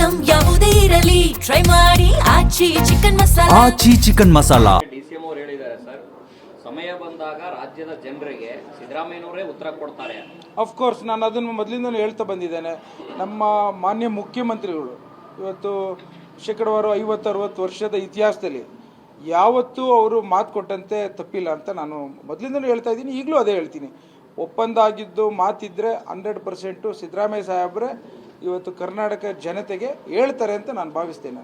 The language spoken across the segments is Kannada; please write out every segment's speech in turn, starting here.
ಐಟಂ ಯಾವುದೇ ಇರಲಿ ಟ್ರೈ ಮಾಡಿ ಆಚಿ ಚಿಕನ್ ಮಸಾಲಾ. ಆಚಿ ಚಿಕನ್ ಮಸಾಲಾ. DCM ಅವರು ಹೇಳಿದ್ದಾರೆ ಸರ್, ಸಮಯ ಬಂದಾಗ ರಾಜ್ಯದ ಜನರಿಗೆ ಸಿದ್ದರಾಮಯ್ಯನವರೇ ಉತ್ತರ ಕೊಡ್ತಾರೆ. ಅಫ್ಕೋರ್ಸ್ ನಾನು ಅದನ್ನು ಮೊದಲಿಂದಲೂ ಹೇಳ್ತಾ ಬಂದಿದ್ದೇನೆ. ನಮ್ಮ ಮಾನ್ಯ ಮುಖ್ಯಮಂತ್ರಿಗಳು ಇವತ್ತು ಶೇಕಡವಾರು 50-60 ವರ್ಷದ ಇತಿಹಾಸದಲ್ಲಿ ಯಾವತ್ತೂ ಅವರು ಮಾತು ಕೊಟ್ಟಂತೆ ತಪ್ಪಿಲ್ಲ ಅಂತ ನಾನು ಮೊದಲಿಂದಲೂ ಹೇಳ್ತಾ ಇದ್ದೀನಿ, ಈಗಲೂ ಅದೇ ಹೇಳ್ತೀನಿ. ಒಪ್ಪಂದ ಆಗಿದ್ದು ಮಾತಿದ್ರೆ 100% ಸಿದ್ದರಾಮಯ್ಯ ಸಾಹೇಬ್ರೆ ಇವತ್ತು ಕರ್ನಾಟಕ ಜನತೆಗೆ ಹೇಳ್ತಾರೆ ಅಂತ ನಾನು ಭಾವಿಸ್ತೇನೆ.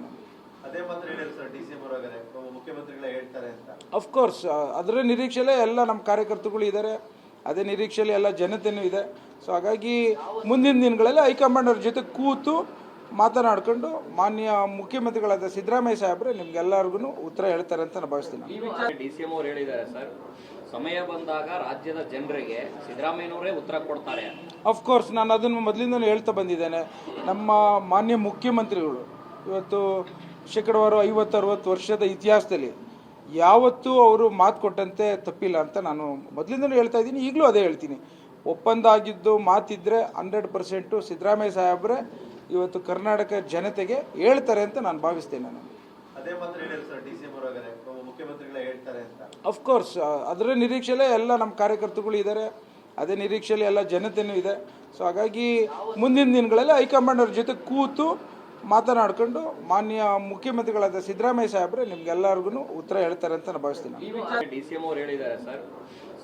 ಅಫ್ಕೋರ್ಸ್ ಅದರ ನಿರೀಕ್ಷೆಯಲ್ಲೇ ಎಲ್ಲ ನಮ್ಮ ಕಾರ್ಯಕರ್ತರುಗಳು ಇದ್ದಾರೆ, ಅದೇ ನಿರೀಕ್ಷೆಯಲ್ಲಿ ಎಲ್ಲ ಜನತೆಯೂ ಇದೆ. ಸೊ ಹಾಗಾಗಿ ಮುಂದಿನ ದಿನಗಳಲ್ಲಿ ಹೈಕಮಾಂಡ್ ಅವ್ರ ಜೊತೆ ಕೂತು ಮಾತನಾಡ್ಕೊಂಡು ಮಾನ್ಯ ಮುಖ್ಯಮಂತ್ರಿಗಳಾದ ಸಿದ್ದರಾಮಯ್ಯ ಸಾಹೇಬ್ರೆ ನಿಮ್ಗೆಲ್ಲರಿಗೂ ಉತ್ತರ ಹೇಳ್ತಾರೆ ಅಂತ ನಾನು ಭಾವಿಸ್ತೀನಿ. DCM ಅವರು ಹೇಳಿದ್ದಾರೆ ಸರ್, ಸಮಯ ಬಂದಾಗ ರಾಜ್ಯದ ಜನರಿಗೆ ಸಿದ್ದರಾಮಯ್ಯನವರೇ ಉತ್ತರ ಕೊಡ್ತಾರೆ. ಅಫ್ಕೋರ್ಸ್ ನಾನು ಅದನ್ನು ಮೊದಲಿಂದಲೂ ಹೇಳ್ತಾ ಬಂದಿದ್ದೇನೆ. ನಮ್ಮ ಮಾನ್ಯ ಮುಖ್ಯಮಂತ್ರಿಗಳು ಇವತ್ತು ಶೇಕಡವಾರು 50-60 ವರ್ಷದ ಇತಿಹಾಸದಲ್ಲಿ ಯಾವತ್ತೂ ಅವರು ಮಾತು ಕೊಟ್ಟಂತೆ ತಪ್ಪಿಲ್ಲ ಅಂತ ನಾನು ಮೊದಲಿಂದಲೂ ಹೇಳ್ತಾ ಇದ್ದೀನಿ, ಈಗಲೂ ಅದೇ ಹೇಳ್ತೀನಿ. ಒಪ್ಪಂದ ಆಗಿದ್ದು ಮಾತಿದ್ರೆ 100% ಸಿದ್ದರಾಮಯ್ಯ ಸಾಹೇಬ್ರೆ ಇವತ್ತು ಕರ್ನಾಟಕ ಜನತೆಗೆ ಹೇಳ್ತಾರೆ ಅಂತ ನಾನು ಭಾವಿಸ್ತೇನೆ. ಅಫ್ಕೋರ್ಸ್ ಅದರ ನಿರೀಕ್ಷೆಯಲ್ಲೇ ಎಲ್ಲ ನಮ್ಮ ಕಾರ್ಯಕರ್ತರುಗಳು ಇದ್ದಾರೆ, ಅದೇ ನಿರೀಕ್ಷೆಯಲ್ಲಿ ಎಲ್ಲ ಜನತೆಯೂ ಇದೆ. ಸೊ ಹಾಗಾಗಿ ಮುಂದಿನ ದಿನಗಳಲ್ಲಿ ಹೈಕಮಾಂಡ್ ಅವ್ರ ಜೊತೆ ಕೂತು ಮಾತನಾಡ್ಕೊಂಡು ಮಾನ್ಯ ಮುಖ್ಯಮಂತ್ರಿಗಳಾದ ಸಿದ್ದರಾಮಯ್ಯ ಸಾಹೇಬ್ರೆ ನಿಮ್ಗೆಲ್ಲರಿಗೂ ಉತ್ತರ ಹೇಳ್ತಾರೆ ಅಂತ ನಾನು ಭಾವಿಸ್ತೀನಿ. DCM ಅವರು ಹೇಳಿದ್ದಾರೆ ಸರ್,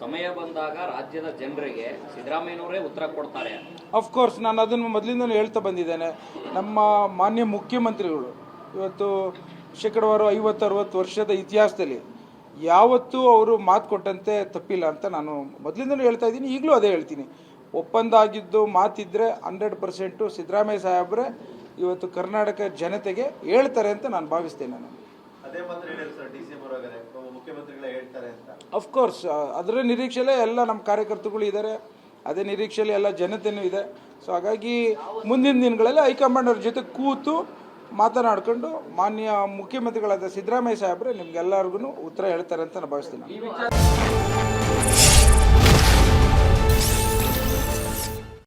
ಸಮಯ ಬಂದಾಗ ರಾಜ್ಯದ ಜನರಿಗೆ ಸಿದ್ದರಾಮಯ್ಯನವರೇ ಉತ್ತರ ಕೊಡ್ತಾರೆ. ಅಫ್ಕೋರ್ಸ್ ನಾನು ಅದನ್ನು ಮೊದಲಿಂದಲೂ ಹೇಳ್ತಾ ಬಂದಿದ್ದೇನೆ. ನಮ್ಮ ಮಾನ್ಯ ಮುಖ್ಯಮಂತ್ರಿಗಳು ಇವತ್ತು ಶೇಕಡವಾರು 50-60 ವರ್ಷದ ಇತಿಹಾಸದಲ್ಲಿ ಯಾವತ್ತೂ ಅವರು ಮಾತು ಕೊಟ್ಟಂತೆ ತಪ್ಪಿಲ್ಲ ಅಂತ ನಾನು ಮೊದಲಿಂದಲೂ ಹೇಳ್ತಾ ಇದ್ದೀನಿ, ಈಗಲೂ ಅದೇ ಹೇಳ್ತೀನಿ. ಒಪ್ಪಂದ ಆಗಿದ್ದು ಮಾತಿದ್ರೆ 100% ಸಿದ್ದರಾಮಯ್ಯ ಸಾಹೇಬ್ರೆ ಇವತ್ತು ಕರ್ನಾಟಕ ಜನತೆಗೆ ಹೇಳ್ತಾರೆ ಅಂತ ನಾನು ಭಾವಿಸ್ತೇನೆ. ಅಫ್ಕೋರ್ಸ್ ಅದರ ನಿರೀಕ್ಷೆಯಲ್ಲೇ ಎಲ್ಲ ನಮ್ಮ ಕಾರ್ಯಕರ್ತರುಗಳು ಇದ್ದಾರೆ, ಅದೇ ನಿರೀಕ್ಷೆಯಲ್ಲಿ ಎಲ್ಲ ಜನತೆಯೂ ಇದೆ. ಸೊ ಹಾಗಾಗಿ ಮುಂದಿನ ದಿನಗಳಲ್ಲಿ ಹೈಕಮಾಂಡ್ ಅವ್ರ ಜೊತೆ ಕೂತು ಮಾತನಾಡ್ಕೊಂಡು ಮಾನ್ಯ ಮುಖ್ಯಮಂತ್ರಿಗಳಾದ ಸಿದ್ದರಾಮಯ್ಯ ಸಾಹೇಬ್ರೆ ನಿಮ್ಗೆಲ್ಲರಿಗೂ ಉತ್ತರ ಹೇಳ್ತಾರೆ ಅಂತ ನಾನು ಭಾವಿಸ್ತೀನಿ.